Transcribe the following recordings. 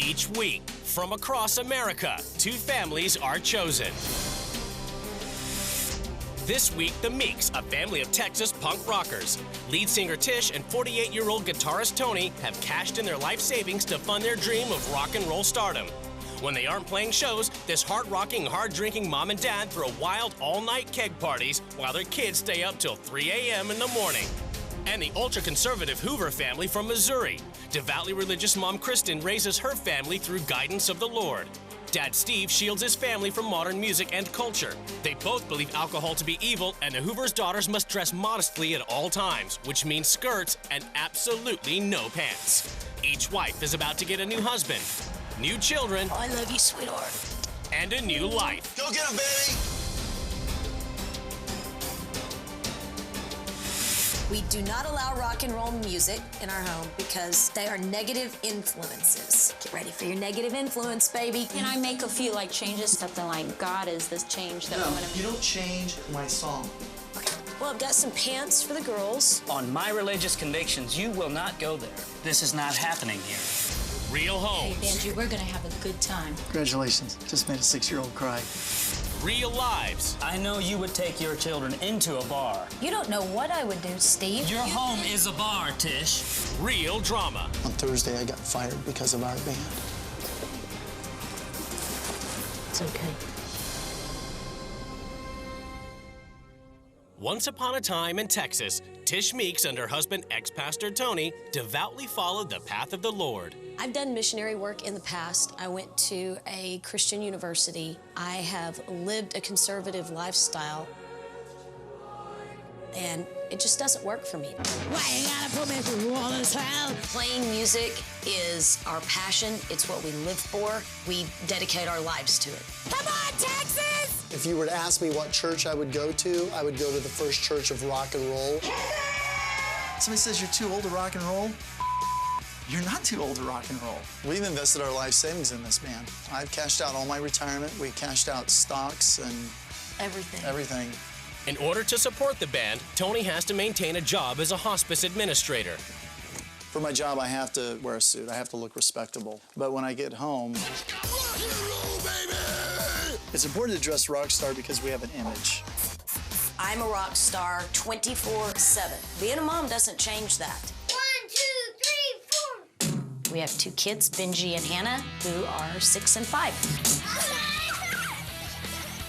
Each week, from across America, 2 families are chosen. This week, the Meeks, a family of Texas punk rockers. Lead singer Tish and 48-year-old guitarist Tony have cashed in their life savings to fund their dream of rock and roll stardom. When they aren't playing shows, this hard-rocking, hard-drinking mom and dad throw wild all-night keg parties while their kids stay up till 3 a.m. in the morning. And the ultra-conservative Hoover family from Missouri. Devoutly religious mom Kristen raises her family through guidance of the Lord. Dad Steve shields his family from modern music and culture. They both believe alcohol to be evil, and the Hoover's daughters must dress modestly at all times, which means skirts and absolutely no pants. Each wife is about to get a new husband, new children. Oh, I love you, sweetheart. And a new life. Go get him, baby! We do not allow rock and roll music in our home because they are negative influences. Get ready for your negative influence, baby. Can I make a few changes? Something like God is this change that I'm gonna You don't change my song. Okay. Well, I've got some pants for the girls. On my religious convictions, you will not go there. This is not happening here. Real homes. Hey, Benji, we're gonna have a good time. Congratulations. Just made a 6-year-old cry. Real lives. I know you would take your children into a bar. You don't know what I would do, Steve. Your home is a bar, Tish. Real drama. On Thursday, I got fired because of our band. It's okay. Once upon a time in Texas, Tish Meeks and her husband, ex-pastor Tony, devoutly followed the path of the Lord. I've done missionary work in the past. I went to a Christian university. I have lived a conservative lifestyle, and it just doesn't work for me. Why you gotta put me through all this hell? Playing music is our passion. It's what we live for. We dedicate our lives to it. Come on, Texas! If you were to ask me what church I would go to the First Church of Rock and Roll. Somebody says you're too old to rock and roll. You're not too old to rock and roll. We've invested our life savings in this band. I've cashed out all my retirement. We cashed out stocks and everything. In order to support the band, Tony has to maintain a job as a hospice administrator. For my job, I have to wear a suit. I have to look respectable. But when I get home, rock and roll, baby! It's important to dress rock star because we have an image. I'm a rock star 24/7. Being a mom doesn't change that. 1, 2, 3, 4. We have 2 kids, Benji and Hannah, who are 6 and 5.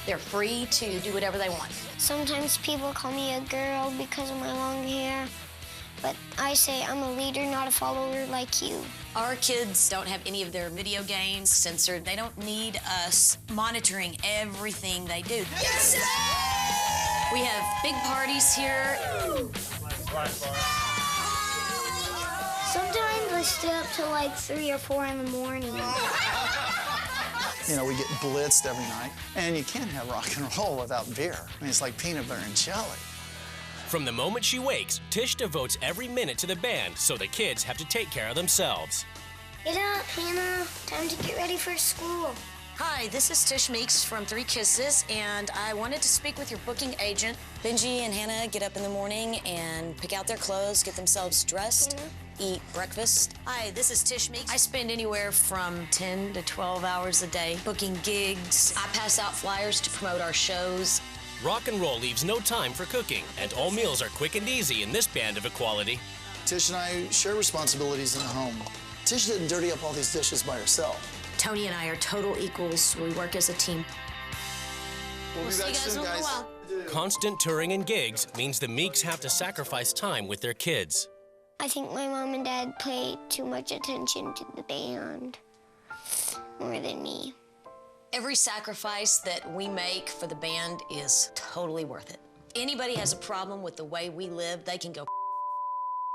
They're free to do whatever they want. Sometimes people call me a girl because of my long hair, but I say I'm a leader, not a follower like you. Our kids don't have any of their video games censored. They don't need us monitoring everything they do. Yes, sir! We have big parties here. Sometimes I stay up till like 3 or 4 in the morning. You know, we get blitzed every night. And you can't have rock and roll without beer. I mean, it's like peanut butter and jelly. From the moment she wakes, Tish devotes every minute to the band, so the kids have to take care of themselves. Get up, Hannah. Time to get ready for school. Hi, this is Tish Meeks from 3 Kisses, and I wanted to speak with your booking agent. Benji and Hannah get up in the morning and pick out their clothes, get themselves dressed, eat breakfast. Hi, this is Tish Meeks. I spend anywhere from 10 to 12 hours a day booking gigs. I pass out flyers to promote our shows. Rock and roll leaves no time for cooking, and all meals are quick and easy in this band of equality. Tish and I share responsibilities in the home. Tish didn't dirty up all these dishes by herself. Tony and I are total equals. We work as a team. We'll be back soon, guys. Constant touring and gigs means the Meeks have to sacrifice time with their kids. I think my mom and dad pay too much attention to the band, more than me. Every sacrifice that we make for the band is totally worth it. Anybody has a problem with the way we live, they can go.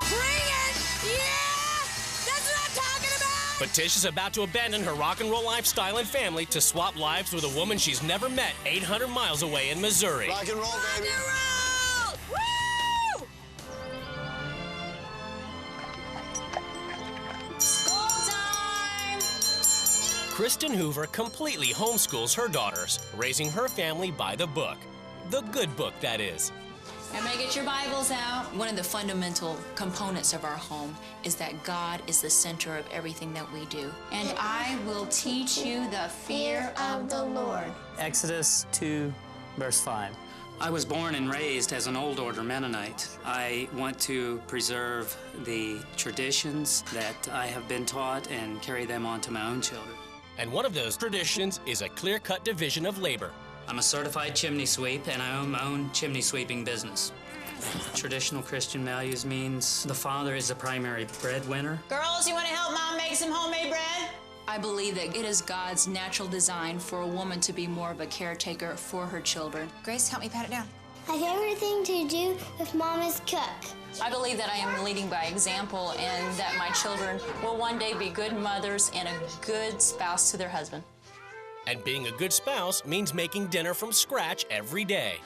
Bring it! Yeah! That's what I'm talking about! But Tish is about to abandon her rock and roll lifestyle and family to swap lives with a woman she's never met 800 miles away in Missouri. Rock and roll, baby! Rock and roll! Woo! School time! Kristen Hoover completely homeschools her daughters, raising her family by the book. The good book, that is. Everybody get your Bibles out. One of the fundamental components of our home is that God is the center of everything that we do. And I will teach you the fear of the Lord. Exodus 2, verse 5. I was born and raised as an Old Order Mennonite. I want to preserve the traditions that I have been taught and carry them on to my own children. And one of those traditions is a clear-cut division of labor. I'm a certified chimney sweep, and I own my own chimney sweeping business. Traditional Christian values means the father is the primary breadwinner. Girls, you want to help Mom make some homemade bread? I believe that it is God's natural design for a woman to be more of a caretaker for her children. Grace, help me pat it down. My favorite thing to do with Mom is cook. I believe that I am leading by example and that my children will one day be good mothers and a good spouse to their husband. And being a good spouse means making dinner from scratch every day.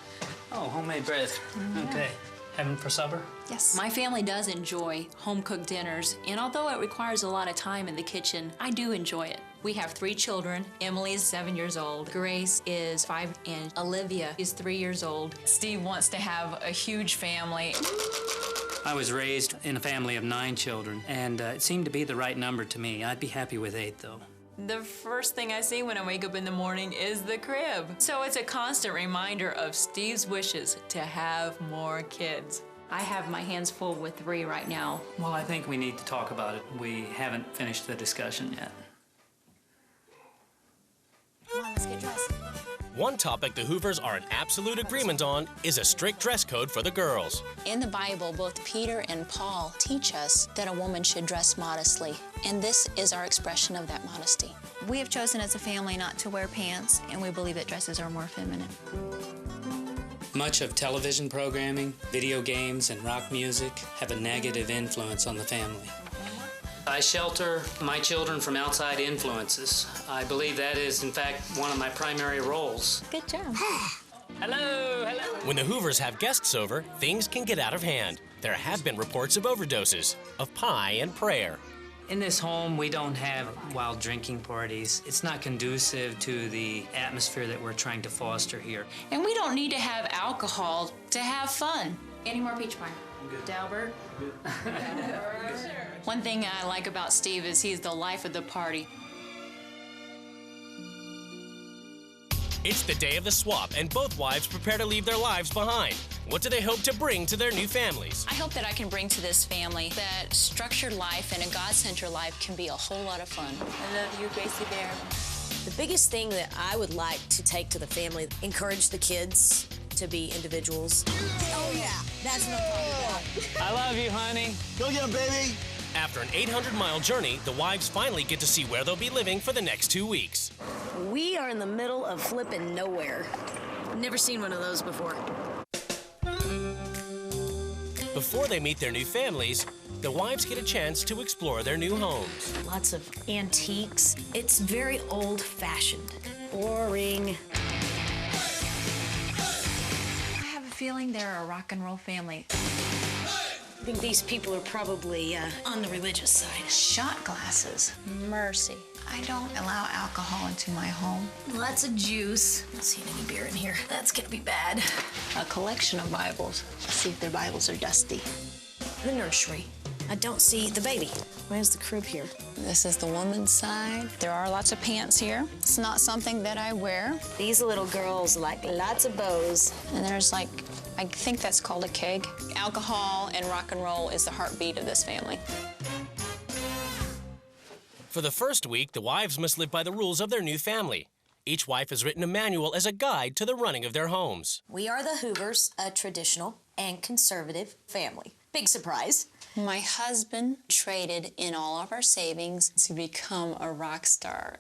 Oh, homemade bread. Okay. Having for supper? Yes. My family does enjoy home-cooked dinners, and although it requires a lot of time in the kitchen, I do enjoy it. We have 3 children. Emily is 7 years old. Grace is 5, and Olivia is 3 years old. Steve wants to have a huge family. I was raised in a family of 9 children, and it seemed to be the right number to me. I'd be happy with 8, though. The first thing I see when I wake up in the morning is the crib. So it's a constant reminder of Steve's wishes to have more kids. I have my hands full with 3 right now. Well, I think we need to talk about it. We haven't finished the discussion yet. Come on, let's get dressed. One topic the Hoovers are in absolute agreement on is a strict dress code for the girls. In the Bible, both Peter and Paul teach us that a woman should dress modestly, and this is our expression of that modesty. We have chosen as a family not to wear pants, and we believe that dresses are more feminine. Much of television programming, video games, and rock music have a negative influence on the family. I shelter my children from outside influences. I believe that is, in fact, one of my primary roles. Good job. Hello, hello. When the Hoovers have guests over, things can get out of hand. There have been reports of overdoses, of pie and prayer. In this home, we don't have wild drinking parties. It's not conducive to the atmosphere that we're trying to foster here. And we don't need to have alcohol to have fun. Any more peach pie? Good. Dalbert? One thing I like about Steve is he's the life of the party. It's the day of the swap, and both wives prepare to leave their lives behind. What do they hope to bring to their new families? I hope that I can bring to this family that structured life and a God-centered life can be a whole lot of fun. I love you, Gracie Bear. The biggest thing that I would like to take to the family, encourage the kids to be individuals. Oh, yeah. That's no problem. I love you, honey. Go get him, baby. After an 800-mile journey, the wives finally get to see where they'll be living for the next 2 weeks. We are in the middle of flipping nowhere. Never seen one of those before. Before they meet their new families, the wives get a chance to explore their new homes. Lots of antiques. It's very old-fashioned. Boring. I have a feeling they're a rock and roll family. I think these people are probably on the religious side. Shot glasses. Mercy. I don't allow alcohol into my home. Lots of juice. I don't see any beer in here. That's gonna be bad. A collection of Bibles. See if their Bibles are dusty. The nursery. I don't see the baby. Where's the crib here? This is the woman's side. There are lots of pants here. It's not something that I wear. These little girls like lots of bows. And there's like, I think that's called a keg. Alcohol and rock and roll is the heartbeat of this family. For the first week, the wives must live by the rules of their new family. Each wife has written a manual as a guide to the running of their homes. We are the Hoovers, a traditional and conservative family. Big surprise. My husband traded in all of our savings to become a rock star.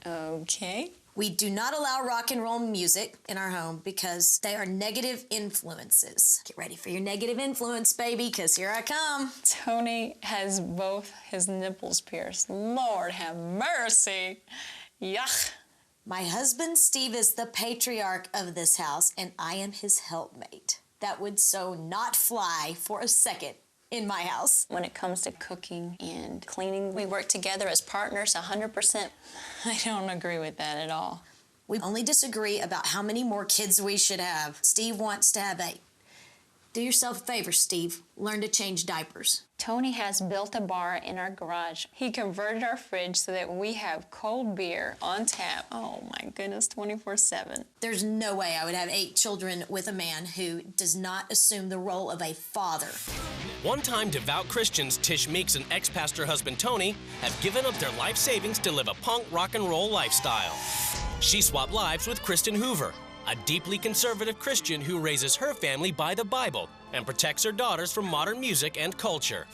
Okay. We do not allow rock and roll music in our home because they are negative influences. Get ready for your negative influence, baby, because here I come. Tony has both his nipples pierced. Lord have mercy. Yuck. My husband, Steve, is the patriarch of this house, and I am his helpmate. That would so not fly for a second in my house. When it comes to cooking and cleaning, we work together as partners 100%. I don't agree with that at all. We only disagree about how many more kids we should have. Steve wants to have 8. Do yourself a favor, Steve. Learn to change diapers. Tony has built a bar in our garage. He converted our fridge so that we have cold beer on tap. Oh my goodness, 24/7. There's no way I would have 8 children with a man who does not assume the role of a father. One-time devout Christians Tish Meeks and ex-pastor husband Tony have given up their life savings to live a punk rock and roll lifestyle. She swapped lives with Kristen Hoover, a deeply conservative Christian who raises her family by the Bible and protects her daughters from modern music and culture.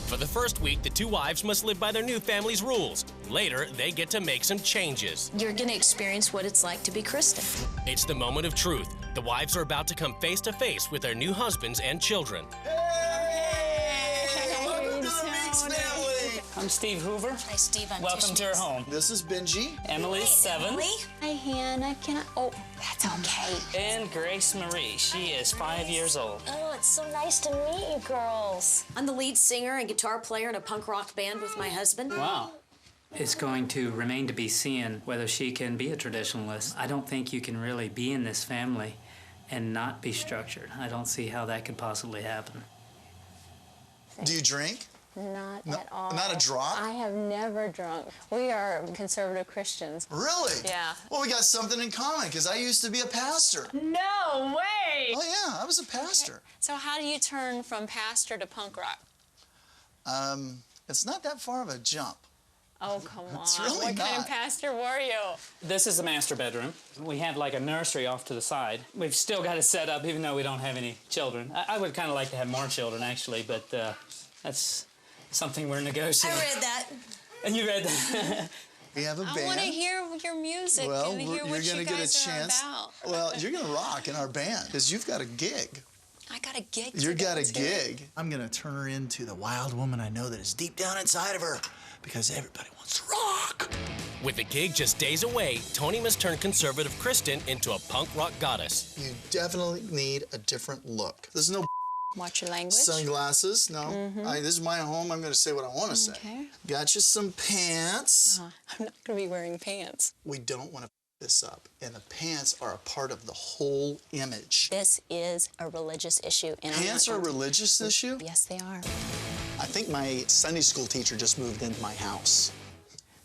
For the first week, the two wives must live by their new family's rules. Later, they get to make some changes. You're going to experience what it's like to be Kristen. It's the moment of truth. The wives are about to come face to face with their new husbands and children. Welcome to the Meeks family. I'm Steve Hoover. Hi, Steve. I'm Welcome Tish to our Meeks. home. This is Benji. Emily's 7. Emily? Hi, Hannah. Can I? Oh, that's okay. And Grace Marie. She is 5 years old. Oh, it's so nice to meet you girls. I'm the lead singer and guitar player in a punk rock band with my husband. Wow. It's going to remain to be seen whether she can be a traditionalist. I don't think you can really be in this family and not be structured. I don't see how that could possibly happen. Do you drink? Not No- at all. not a drop? I have never drunk. We are conservative Christians. Really? Yeah. Well, we got something in common because I used to be a pastor. No way! Oh, yeah, I was a pastor. So how do you turn from pastor to punk rock? It's not that far of a jump. Oh, come on. It's really what kind not. of pastor were you? This is the master bedroom. We have like a nursery off to the side. We've still got it set up even though we don't have any children. I would kind of like to have more children actually, but that's something we're negotiating. I read that. And you read that? We have a band. I want to hear your music Well, and hear you're what going you to get a guys are chance. about. Well, you're going to rock in our band because you've got a gig. I got a gig. You to got go a to. gig. I'm going to turn her into the wild woman I know that is deep down inside of her because everybody wants to rock. With the gig just days away, Tony must turn conservative Kristen into a punk rock goddess. You definitely need a different look. There's no Watch your language. sunglasses. No. This is my home. I'm going to say what I want to say. Okay. Got you some pants. I'm not going to be wearing pants. We don't want to this up. And the pants are a part of the whole image. This is a religious issue. And Pants are a religious issue? Yes, they are. I think my Sunday school teacher just moved into my house.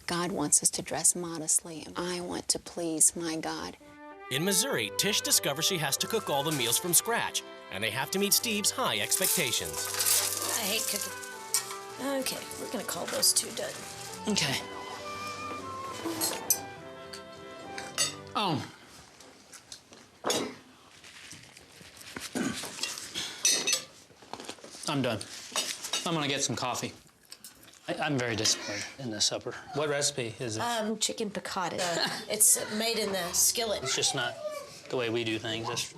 God wants us to dress modestly, and I want to please my God. In Missouri, Tish discovers she has to cook all the meals from scratch, and they have to meet Steve's high expectations. I hate cooking. Okay, we're gonna call those two done. Okay. Oh. I'm done. I'm gonna get some coffee. I'm very disappointed in this supper. What recipe is it? Chicken piccata. It's made in the skillet. It's just not the way we do things.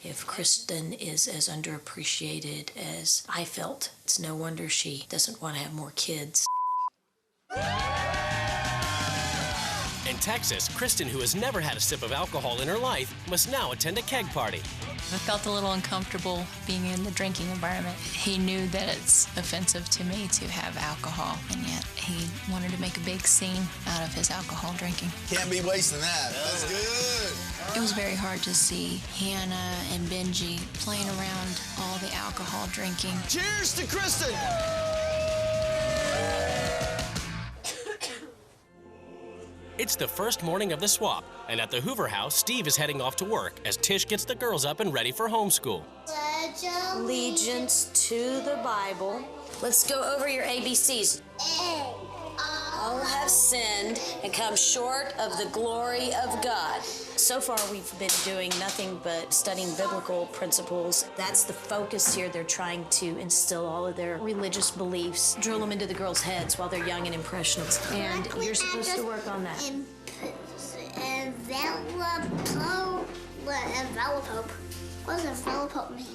If Kristen is as underappreciated as I felt, it's no wonder she doesn't want to have more kids. In Texas, Kristen, who has never had a sip of alcohol in her life, must now attend a keg party. I felt a little uncomfortable being in the drinking environment. He knew that it's offensive to me to have alcohol, and yet he wanted to make a big scene out of his alcohol drinking. Can't be wasting that. That's good. It was very hard to see Hannah and Benji playing around all the alcohol drinking. Cheers to Kristen! It's the first morning of the swap, and at the Hoover house, Steve is heading off to work as Tish gets the girls up and ready for homeschool. Allegiance to the Bible. Let's go over your ABCs. All have sinned and come short of the glory of God. So far, we've been doing nothing but studying biblical principles. That's the focus here. They're trying to instill all of their religious beliefs, drill them into the girls' heads while they're young and impressionable. And you're supposed to work on that. Envelope. What does envelope mean?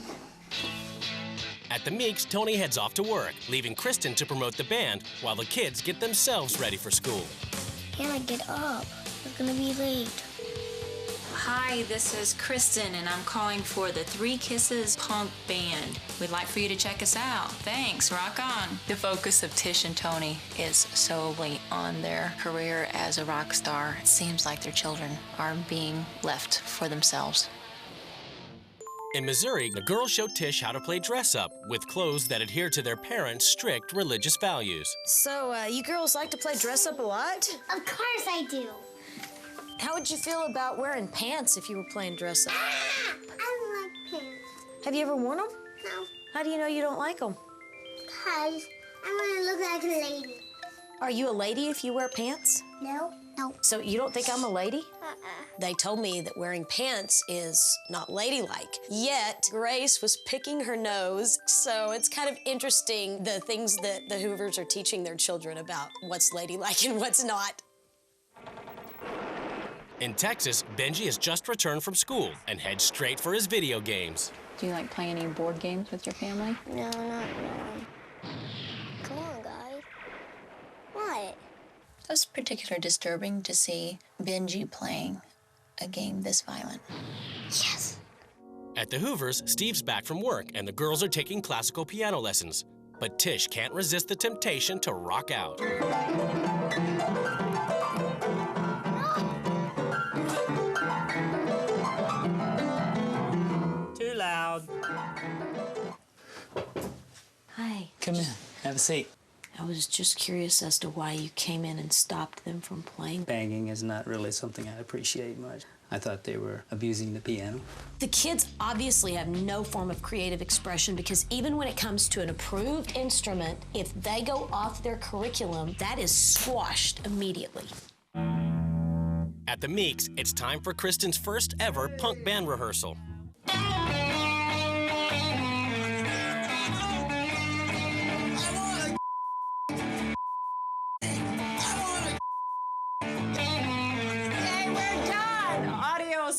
At the Meeks, Tony heads off to work, leaving Kristen to promote the band while the kids get themselves ready for school. Hannah, get up. We're gonna be late. Hi, this is Kristen, and I'm calling for the Three Kisses Punk Band. We'd like for you to check us out. Thanks, rock on. The focus of Tish and Tony is solely on their career as a rock star. It seems like their children are being left for themselves. In Missouri, the girls show Tish how to play dress-up with clothes that adhere to their parents' strict religious values. So, you girls like to play dress-up a lot? Of course I do. How would you feel about wearing pants if you were playing dress-up? I don't like pants. Have you ever worn them? No, How do you know you don't like them? because I want to look like a lady. Are you a lady if you wear pants? No? No. So you don't think I'm a lady? They told me that wearing pants is not ladylike. Yet, Grace was picking her nose, so it's kind of interesting the things that the Hoovers are teaching their children about what's ladylike and what's not. In Texas, Benji has just returned from school and heads straight for his video games. Do you like playing any board games with your family? No, not really. Come on, guys. What? It was particularly disturbing to see Benji playing a game this violent. Yes. At the Hoovers, Steve's back from work and the girls are taking classical piano lessons. But Tish can't resist the temptation to rock out. Too loud. Hi. Come in, have a seat. I was just curious as to why you came in and stopped them from playing. Banging is not really something I appreciate much. I thought they were abusing the piano. The kids obviously have no form of creative expression because even when it comes to an approved instrument, if they go off their curriculum, that is squashed immediately. At the Meeks, it's time for Kristen's first ever punk band rehearsal.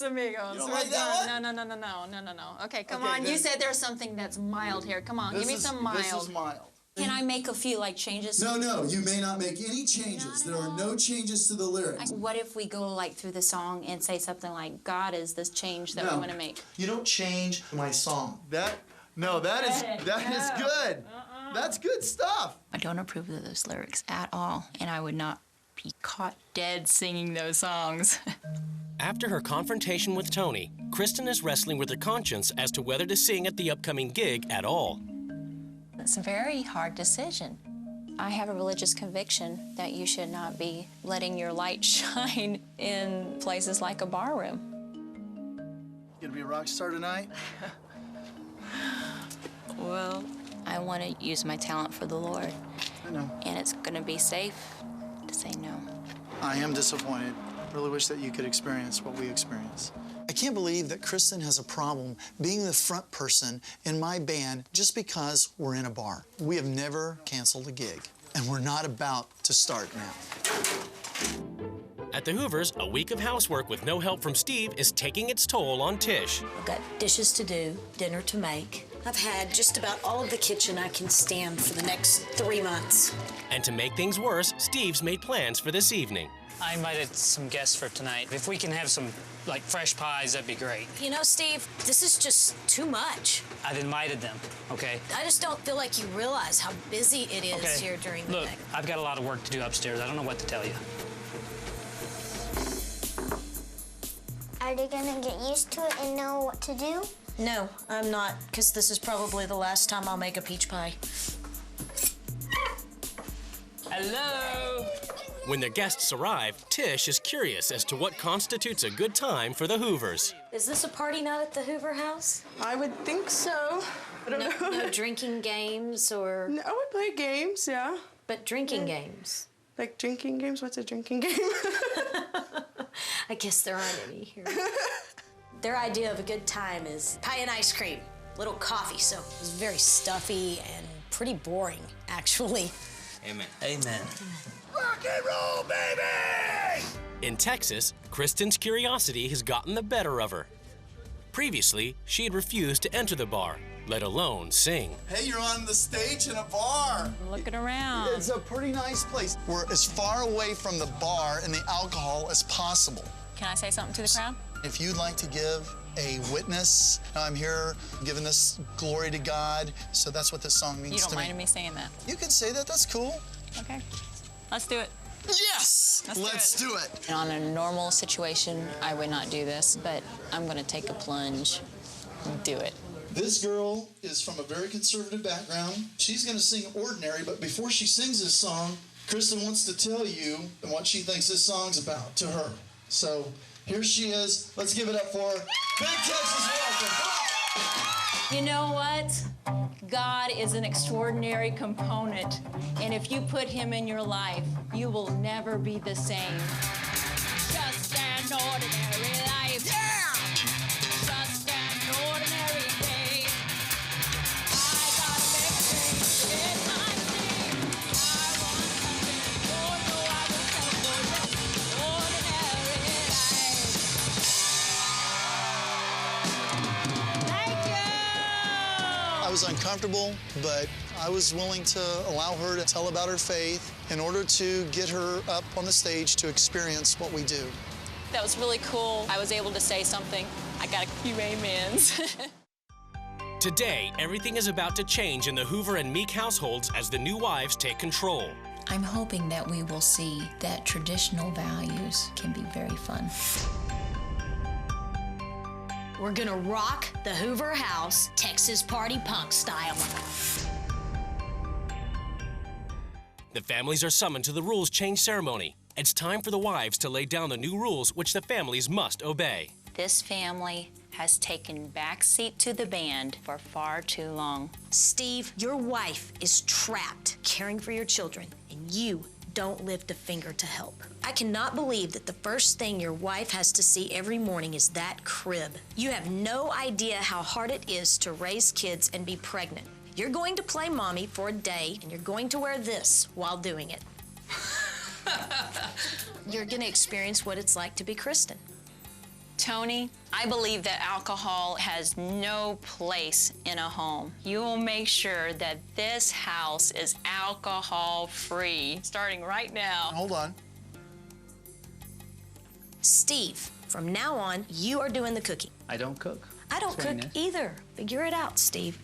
Amigos. You don't like that one? No. Okay, come Okay, on. then. You said there's something that's mild here. Come on, give me some mild. This is mild. Can I make a few like changes? No, you may not make any changes. There are no changes to the lyrics. What if we go like through the song and say something like, God is this change that we want to make? You don't change my song. That is good. That's good stuff. I don't approve of those lyrics at all, and I would not be caught dead singing those songs. After her confrontation with Tony, Kristen is wrestling with her conscience as to whether to sing at the upcoming gig at all. It's a very hard decision. I have a religious conviction that you should not be letting your light shine in places like a bar room. You gonna be a rock star tonight? Well, I want to use my talent for the Lord. I know. And it's going to be safe to say no. I am disappointed. Really wish that you could experience what we experience. I can't believe that Kristen has a problem being the front person in my band just because we're in a bar. We have never canceled a gig, and we're not about to start now. At the Hoovers, a week of housework with no help from Steve is taking its toll on Tish. I've got dishes to do, dinner to make. I've had just about all of the kitchen I can stand for the next 3 months. And to make things worse, Steve's made plans for this evening. I invited some guests for tonight. If we can have some, like, fresh pies, that'd be great. You know, Steve, this is just too much. I've invited them, okay? I just don't feel like you realize how busy it is here during the Look, day. I've got a lot of work to do upstairs. I don't know what to tell you. Are they gonna get used to it and know what to do? No, I'm not, because this is probably the last time I'll make a peach pie. Hello? When their guests arrive, Tish is curious as to what constitutes a good time for the Hoovers. Is this a party night at the Hoover house? I would think so. I don't know. No drinking games or... No, I would play games, yeah. But drinking games? Like drinking games? What's a drinking game? I guess there aren't any here. Their idea of a good time is pie and ice cream, little coffee, so it's very stuffy and pretty boring, actually. Amen. Amen. Rock and roll, baby! In Texas, Kristen's curiosity has gotten the better of her. Previously, she had refused to enter the bar, let alone sing. Hey, you're on the stage in a bar. Looking around. It's a pretty nice place. We're as far away from the bar and the alcohol as possible. Can I say something to the crowd? If you'd like to give a witness, I'm here giving this glory to God, so that's what this song means You to don't me. mind me saying that? You can say that, that's cool. Okay. Let's do it. Yes! Let's do it. On a normal situation, I would not do this, but I'm going to take a plunge Do it. This girl is from a very conservative background. She's going to sing Ordinary, but before she sings this song, Kristen wants to tell you what she thinks this song's about to her. So here she is. Let's give it up for Big Texas Welcome. Come on. You know what? God is an extraordinary component, and if you put him in your life, you will never be the same. Just an ordinary life. Yeah! Just an ordinary day. I gotta make a change in my dream. I want something more, no, I won't settle for this ordinary life. Thank you! I was uncomfortable, but I was willing to allow her to tell about her faith in order to get her up on the stage to experience what we do. That was really cool. I was able to say something. I got a few amens. Today, everything is about to change in the Hoover and Meek households as the new wives take control. I'm hoping that we will see that traditional values can be very fun. We're gonna rock the Hoover house Texas party punk style. The families are summoned to the rules change ceremony. It's time for the wives to lay down the new rules which the families must obey. This family has taken backseat to the band for far too long. Steve, your wife is trapped caring for your children, and you don't lift a finger to help. I cannot believe that the first thing your wife has to see every morning is that crib. You have no idea how hard it is to raise kids and be pregnant. You're going to play mommy for a day, and you're going to wear this while doing it. You're going to experience what it's like to be Kristen. Tony, I believe that alcohol has no place in a home. You will make sure that this house is alcohol-free, starting right now. Hold on. Steve, from now on, you are doing the cooking. I don't cook. I don't cook either. Figure it out, Steve.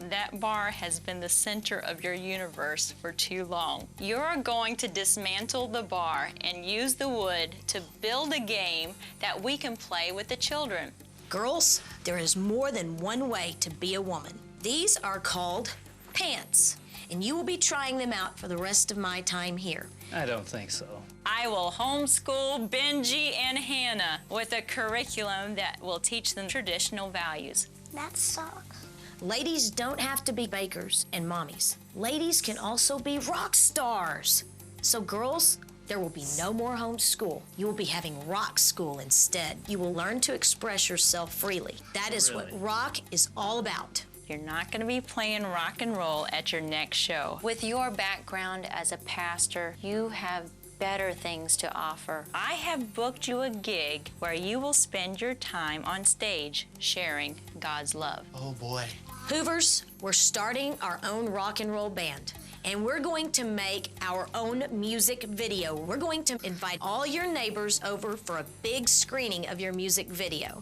That bar has been the center of your universe for too long. You're going to dismantle the bar and use the wood to build a game that we can play with the children. Girls, there is more than one way to be a woman. These are called pants, and you will be trying them out for the rest of my time here. I don't think so. I will homeschool Benji and Hannah with a curriculum that will teach them traditional values. That sucks. Ladies don't have to be bakers and mommies. Ladies can also be rock stars. So girls, there will be no more homeschool. You will be having rock school instead. You will learn to express yourself freely. That is what rock is all about. You're not going to be playing rock and roll at your next show. With your background as a pastor, you have better things to offer. I have booked you a gig where you will spend your time on stage sharing God's love. Oh boy. Hoovers, we're starting our own rock and roll band, and we're going to make our own music video. We're going to invite all your neighbors over for a big screening of your music video.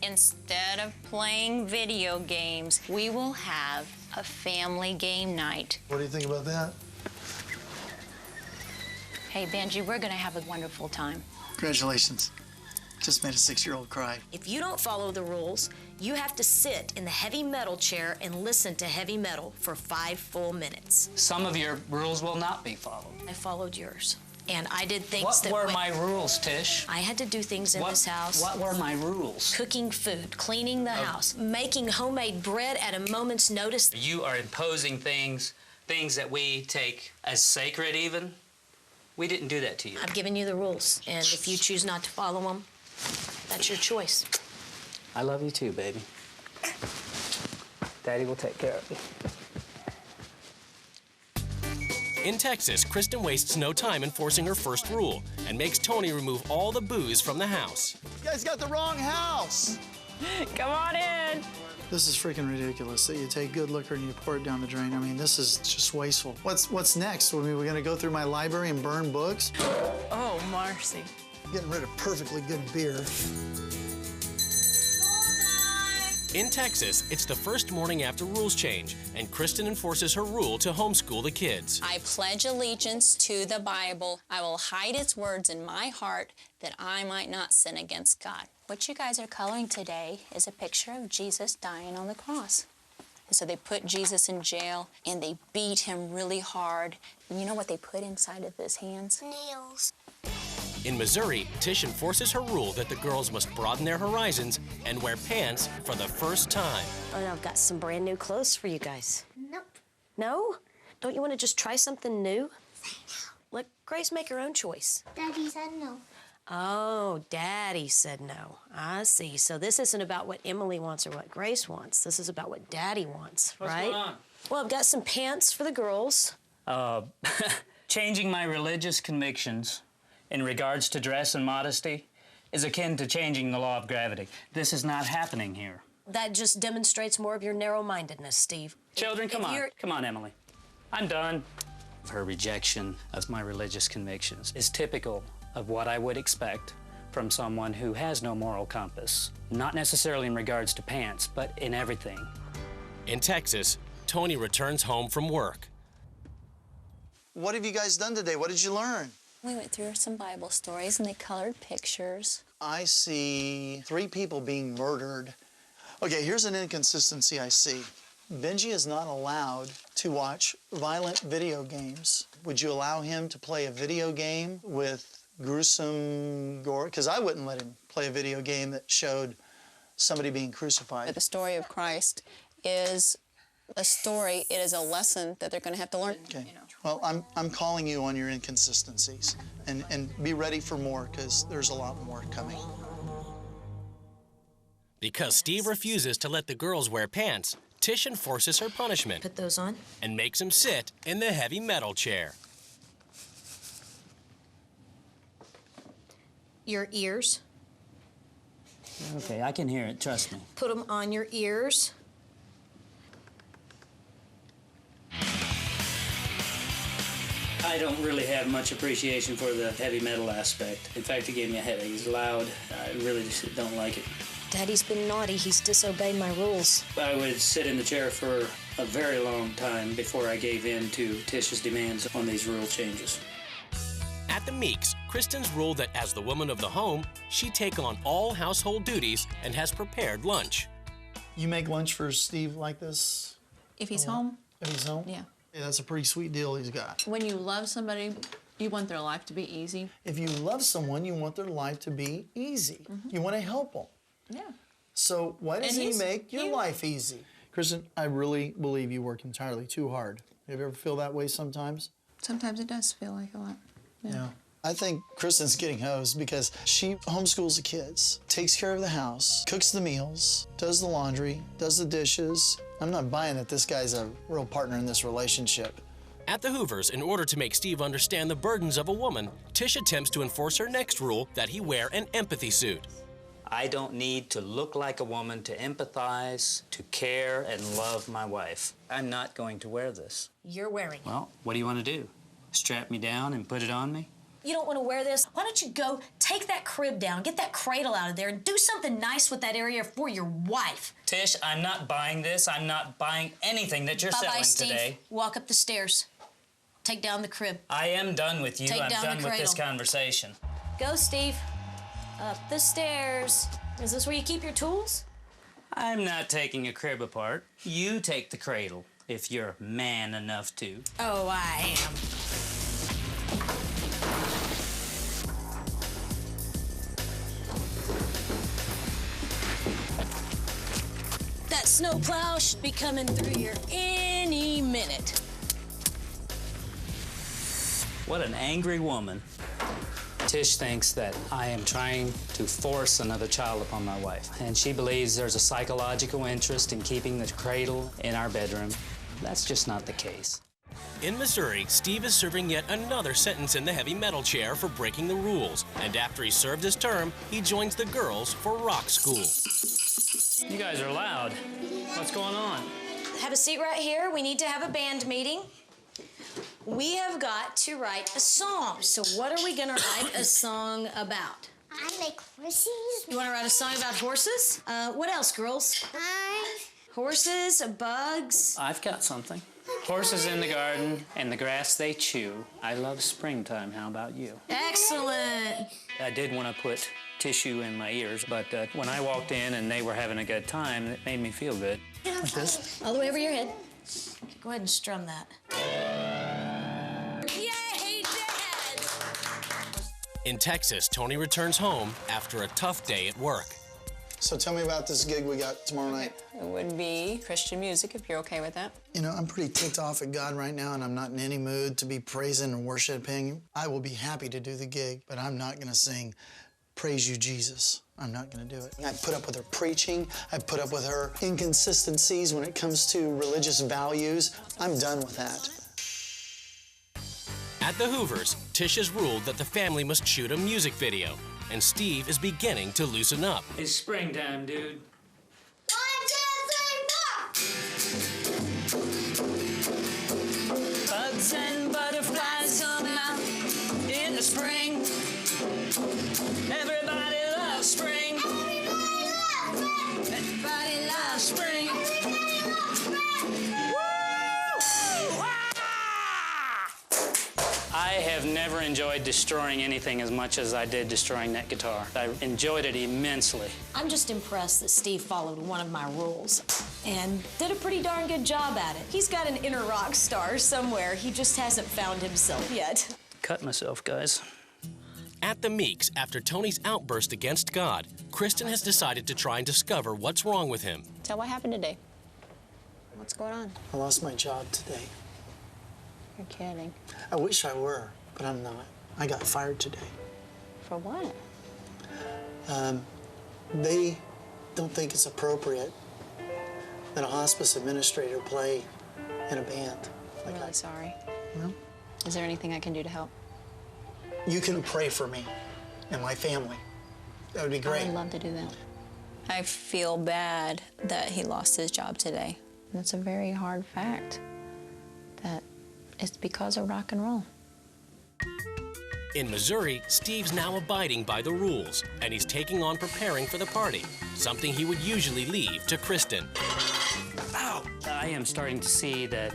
Instead of playing video games, we will have a family game night. What do you think about that? Hey, Benji, we're gonna have a wonderful time. Congratulations. Just made a 6-year-old cry. If you don't follow the rules, you have to sit in the heavy metal chair and listen to heavy metal for 5 full minutes. Some of your rules will not be followed. I followed yours. And I did things What that were my rules, Tish? I had to do things in this house. What were my rules? Cooking food, cleaning the house, making homemade bread at a moment's notice. You are imposing things that we take as sacred even. We didn't do that to you. I've given you the rules, and if you choose not to follow them, that's your choice. I love you too, baby. Daddy will take care of you. In Texas, Kristen wastes no time enforcing her first rule and makes Tony remove all the booze from the house. You guys got the wrong house. Come on in. This is freaking ridiculous that you take good liquor and you pour it down the drain. I mean, this is just wasteful. What's next? I mean, we're gonna go through my library and burn books? Oh, Marcy. Getting rid of perfectly good beer. In Texas, it's the first morning after rules change, and Kristen enforces her rule to homeschool the kids. I pledge allegiance to the Bible. I will hide its words in my heart that I might not sin against God. What you guys are coloring today is a picture of Jesus dying on the cross. And so they put Jesus in jail and they beat him really hard. And you know what they put inside of his hands? Nails. In Missouri, Tish enforces her rule that the girls must broaden their horizons and wear pants for the first time. Oh, and I've got some brand new clothes for you guys. Nope. No? Don't you want to just try something new? Let Grace make her own choice. Daddy said no. Oh, Daddy said no. I see. So this isn't about what Emily wants or what Grace wants. This is about what Daddy wants, right? What's going on? Well, I've got some pants for the girls. Changing my religious convictions in regards to dress and modesty is akin to changing the law of gravity. This is not happening here. That just demonstrates more of your narrow-mindedness, Steve. Children, come on. Come on, Emily. I'm done. Her rejection of my religious convictions is typical of what I would expect from someone who has no moral compass. Not necessarily in regards to pants, but in everything. In Texas, Tony returns home from work. What have you guys done today? What did you learn? We went through some Bible stories and they colored pictures. I see 3 people being murdered. Okay, here's an inconsistency I see. Benji is not allowed to watch violent video games. Would you allow him to play a video game with gruesome gore? Because I wouldn't let him play a video game that showed somebody being crucified. The story of Christ is a story. It is a lesson that they're going to have to learn. Okay. Well, I'm calling you on your inconsistencies, and be ready for more, because there's a lot more coming. Because Steve refuses to let the girls wear pants, Tish enforces her punishment. Put those on. And makes him sit in the heavy metal chair. Your ears. Okay, I can hear it, trust me. Put them on your ears. I don't really have much appreciation for the heavy metal aspect. In fact, it gave me a headache. It's loud. I really just don't like it. Daddy's been naughty. He's disobeyed my rules. I would sit in the chair for a very long time before I gave in to Tish's demands on these rule changes. At the Meeks, Kristen's ruled that as the woman of the home, she'd take on all household duties and has prepared lunch. You make lunch for Steve like this? If he's home? If he's home? Yeah. Yeah, that's a pretty sweet deal he's got. When you love somebody, you want their life to be easy. If you love someone, you want their life to be easy. You want to help them. Yeah. So why doesn't he make your life easy? Kristen, I really believe you work entirely too hard. Have you ever feel that way sometimes? Sometimes it does feel like a lot. Yeah. I think Kristen's getting hosed because she homeschools the kids, takes care of the house, cooks the meals, does the laundry, does the dishes. I'm not buying that this guy's a real partner in this relationship. At the Hoovers, in order to make Steve understand the burdens of a woman, Tish attempts to enforce her next rule that he wear an empathy suit. I don't need to look like a woman to empathize, to care, and love my wife. I'm not going to wear this. You're wearing it. Well, what do you want to do? Strap me down and put it on me? You don't want to wear this? Why don't you go take that crib down, get that cradle out of there, and do something nice with that area for your wife. Tish, I'm not buying this. I'm not buying anything that you're selling Steve. today. Walk up the stairs. Take down the crib. I am done with you. I'm done with this conversation. Go, Steve. Up the stairs. Is this where you keep your tools? I'm not taking a crib apart. You take the cradle, if you're man enough to. Oh, I am. That snowplow should be coming through here any minute. What an angry woman. Tish thinks that I am trying to force another child upon my wife, and she believes there's a psychological interest in keeping the cradle in our bedroom. That's just not the case. In Missouri, Steve is serving yet another sentence in the heavy metal chair for breaking the rules, and after he served his term, he joins the girls for rock school. You guys are loud. What's going on? Have a seat right here. We need to have a band meeting. We have got to write a song. So what are we going to write a song about? I like horses. You want to write a song about horses? What else, girls? Horses, bugs. I've got something. Horses in the garden and the grass they chew. I love springtime. How about you? Excellent. I did want to put tissue in my ears, but when I walked in and they were having a good time, it made me feel good. Like this? All the way over your head. Go ahead and strum that. Yay, Dad! In Texas, Tony returns home after a tough day at work. So tell me about this gig we got tomorrow night. It would be Christian music, if you're okay with that. You know, I'm pretty ticked off at God right now, and I'm not in any mood to be praising and worshiping. I will be happy to do the gig, but I'm not going to sing Praise You, Jesus. I'm not going to do it. I've put up with her preaching. I've put up with her inconsistencies when it comes to religious values. I'm done with that. At the Hoovers, Tish has ruled that the family must shoot a music video, and Steve is beginning to loosen up. It's springtime, dude. 1, 2, 3, 4. Bugs and butterflies come out in the spring. Everybody loves spring. Everybody loves spring. I have never enjoyed destroying anything as much as I did destroying that guitar. I enjoyed it immensely. I'm just impressed that Steve followed one of my rules and did a pretty darn good job at it. He's got an inner rock star somewhere. He just hasn't found himself yet. Cut myself, guys. At the Meeks, after Tony's outburst against God, Kristen has decided to try and discover what's wrong with him. Tell what happened today. What's going on? I lost my job today. You're kidding. I wish I were, but I'm not. I got fired today. For what? They don't think it's appropriate that a hospice administrator play in a band. I'm really sorry. Well, Is there anything I can do to help? you can pray for me and my family. That would be great. I would love to do that. I feel bad that he lost his job today. And it's a very hard fact that it's because of rock and roll. In Missouri, Steve's now abiding by the rules, and he's taking on preparing for the party, something he would usually leave to Kristen. Ow! I am starting to see that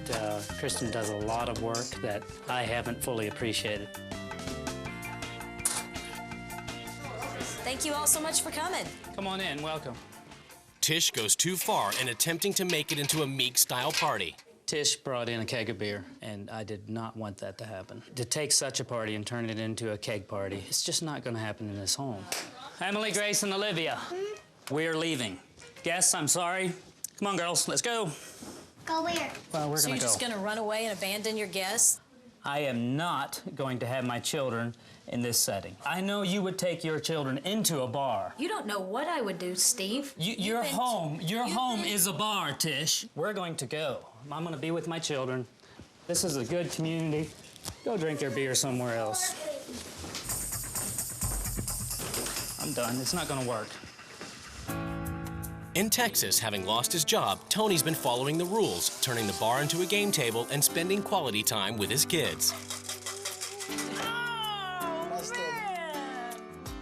Kristen does a lot of work that I haven't fully appreciated. Thank you all so much for coming. Come on in, welcome. Tish goes too far in attempting to make it into a Meek-style party. Tish brought in a keg of beer, and I did not want that to happen. To take such a party and turn it into a keg party, it's just not going to happen in this home. Emily, Grace, and Olivia, we're leaving. Guests, I'm sorry. Come on, girls, let's go. Go where? Well, we're So going you're to go. just gonna run away and abandon your guests? I am not going to have my children in this setting. I know you would take your children into a bar. You don't know what I would do, Steve. Your home is a bar, Tish. We're going to go. I'm going to be with my children. This is a good community. Go drink your beer somewhere else. I'm done. It's not going to work. In Texas, having lost his job, Tony's been following the rules, turning the bar into a game table and spending quality time with his kids.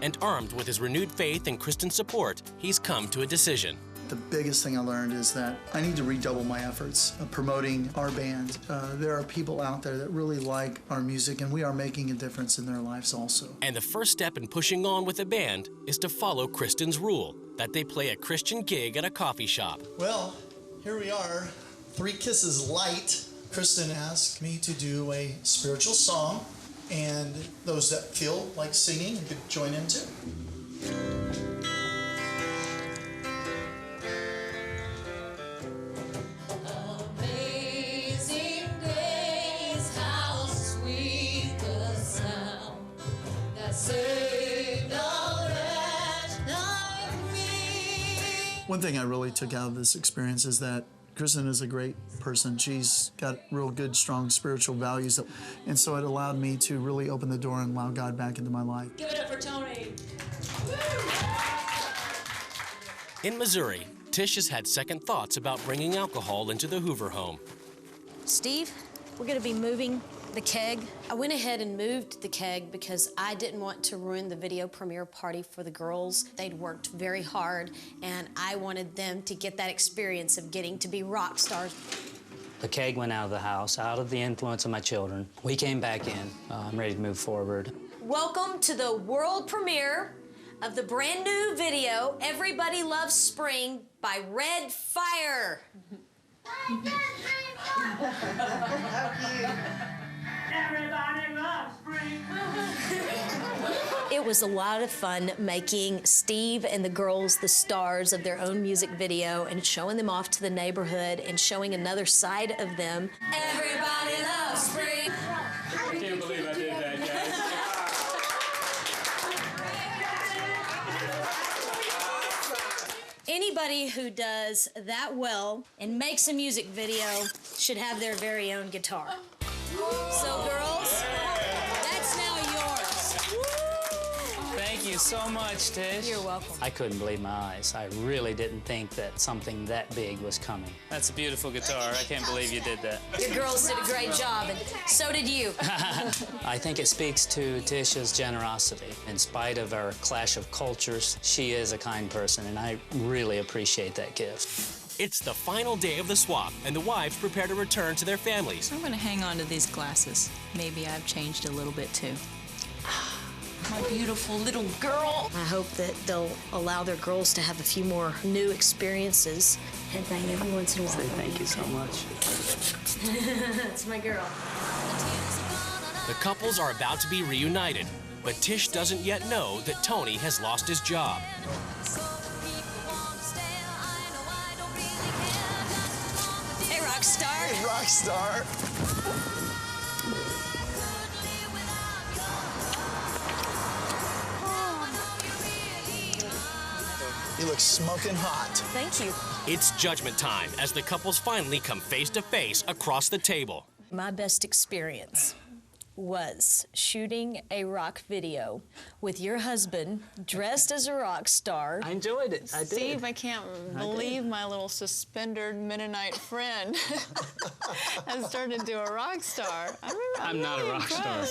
And armed with his renewed faith and Kristen's support, he's come to a decision. The biggest thing I learned is that I need to redouble my efforts of promoting our band. There are people out there that really like our music, and we are making a difference in their lives also. And the first step in pushing on with the band is to follow Kristen's rule, that they play a Christian gig at a coffee shop. Well, here we are, 3 Kisses Light. Kristen asked me to do a spiritual song, and those that feel like singing could join in too. One thing I really took out of this experience is that Kristen is a great person. She's got real good, strong spiritual values. And so it allowed me to really open the door and allow God back into my life. Give it up for Tony. In Missouri, Tish has had second thoughts about bringing alcohol into the Hoover home. Steve, we're gonna be moving the keg. I went ahead and moved the keg because I didn't want to ruin the video premiere party for the girls. They'd worked very hard, and I wanted them to get that experience of getting to be rock stars. The keg went out of the house, out of the influence of my children. We came back in. I'm ready to move forward. Welcome to the world premiere of the brand new video, Everybody Loves Spring by Red Fire. Everybody loves spring. It was a lot of fun making Steve and the girls the stars of their own music video and showing them off to the neighborhood and showing another side of them. Everybody loves spring. I can't believe I did that, guys. Anybody who does that well and makes a music video should have their very own guitar. So, girls, that's now yours. Thank you so much, Tish. You're welcome. I couldn't believe my eyes. I really didn't think that something that big was coming. That's a beautiful guitar. I can't believe you did that. Your girls did a great job, and so did you. I think it speaks to Tish's generosity. In spite of our clash of cultures, she is a kind person, and I really appreciate that gift. It's the final day of the swap, and the wives prepare to return to their families. I'm gonna hang on to these glasses. Maybe I've changed a little bit too. My beautiful little girl. I hope that they'll allow their girls to have a few more new experiences. Headbang every once in a while. Say thank you so much. That's my girl. The couples are about to be reunited, but Tish doesn't yet know that Tony has lost his job. Hey, rock star. Hey, rock star. You look smoking hot. Thank you. It's judgment time as the couples finally come face to face across the table. My best experience was shooting a rock video with your husband dressed as a rock star. I enjoyed it. I did. Steve, I can't believe my little suspended Mennonite friend has turned into a rock star. I'm not a rock star.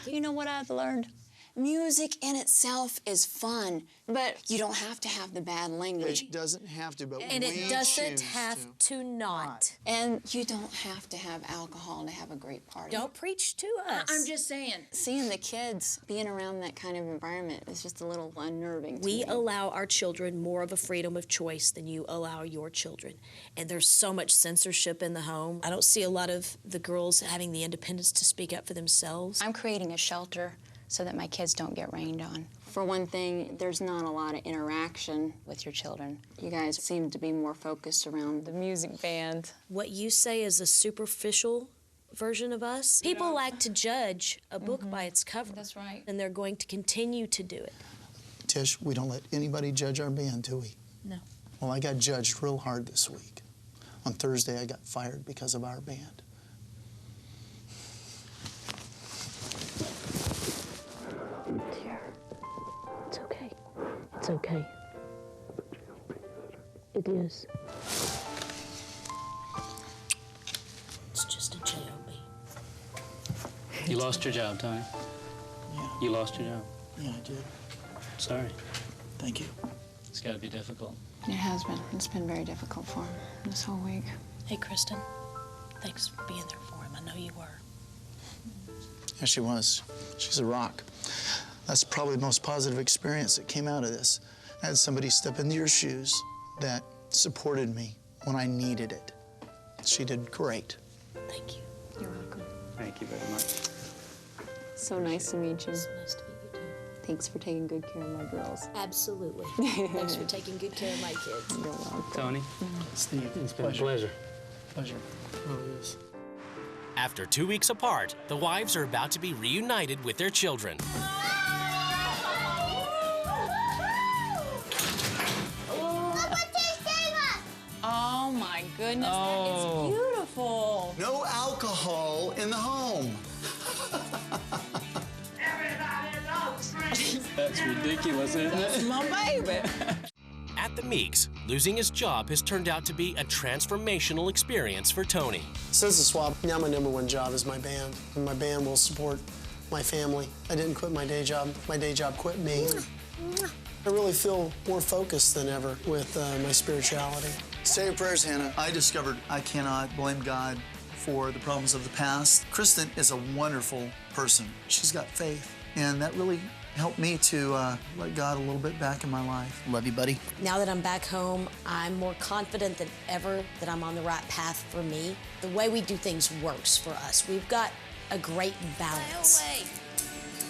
You know what I've learned? Music in itself is fun, but you don't have to have the bad language. It doesn't have to, but And it doesn't have to not. And you don't have to have alcohol to have a great party. Don't preach to us. I'm just saying. Seeing the kids being around that kind of environment is just a little unnerving to We me. allow our children more of a freedom of choice than you allow your children. And there's so much censorship in the home. I don't see a lot of the girls having the independence to speak up for themselves. I'm creating a shelter so that my kids don't get rained on. For one thing, there's not a lot of interaction with your children. You guys seem to be more focused around the music band. What you say is a superficial version of us. People like to judge a book by its cover. That's right. And they're going to continue to do it. Tish, we don't let anybody judge our band, do we? No. Well, I got judged real hard this week. On Thursday, I got fired because of our band. Dear, it's okay. It's okay. It is. It's just a J.O.B. You lost your job, Tony. Yeah. You lost your job. Yeah, I did. Sorry. Thank you. It's got to be difficult. It has been. It's been very difficult for him this whole week. Hey, Kristen, thanks for being there for him. I know you were. Yeah, she was. She's a rock. That's probably the most positive experience that came out of this. I had somebody step into your shoes that supported me when I needed it. She did great. Thank you. You're welcome. Thank you very much. So nice to meet you. It's nice to meet you, too. Thanks for taking good care of my girls. Absolutely. Thanks for taking good care of my kids. You're welcome. Tony, Steve, it's been a pleasure. Pleasure. It really is. After 2 weeks apart, the wives are about to be reunited with their children. Oh my goodness, that is beautiful. No alcohol in the home. Everybody loves spring. That's ridiculous, isn't it? My baby. At the Meeks, losing his job has turned out to be a transformational experience for Tony. Since the swap, now my #1 job is my band, and my band will support my family. I didn't quit my day job. My day job quit me. I really feel more focused than ever with my spirituality. Say your prayers, Hannah. I discovered I cannot blame God for the problems of the past. Kristen is a wonderful person. She's got faith, and that really helped me to let God a little bit back in my life. Love you, buddy. Now that I'm back home, I'm more confident than ever that I'm on the right path for me. The way we do things works for us. We've got a great balance.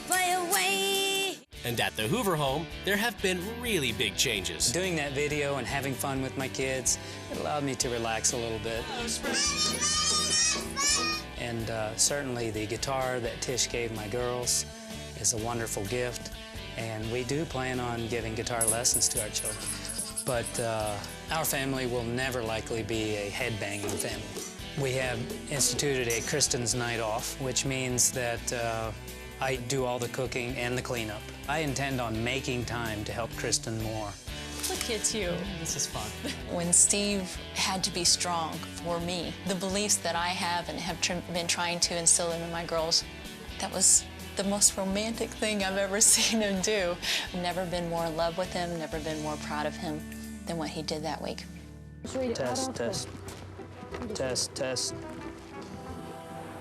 Fly away. And at the Hoover home, there have been really big changes. Doing that video and having fun with my kids, it allowed me to relax a little bit. And certainly the guitar that Tish gave my girls is a wonderful gift, and we do plan on giving guitar lessons to our children. But our family will never likely be a headbanging family. We have instituted a Kristen's night off, which means that I do all the cooking and the cleanup. I intend on making time to help Kristen more. Look at you. This is fun. When Steve had to be strong for me, the beliefs that I have and have been trying to instill in my girls, that was the most romantic thing I've ever seen him do. I've never been more in love with him, never been more proud of him than what he did that week. Test, test. Test, test.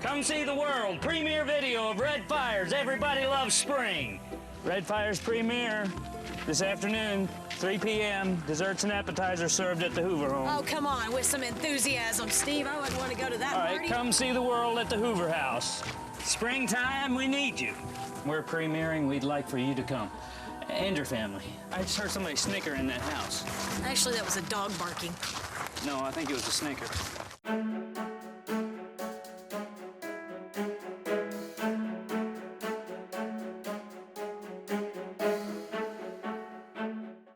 Come see the world premiere video of Red Fire's Everybody Loves Spring. Red Fire's premiere this afternoon, 3 p.m. Desserts and appetizers served at the Hoover home. Oh, come on, with some enthusiasm, Steve. I wouldn't want to go to that All right, party. come see the world at the Hoover house. Springtime, we need you. We're premiering, we'd like for you to come. And your family. I just heard somebody snicker in that house. Actually, that was a dog barking. No, I think it was a snicker.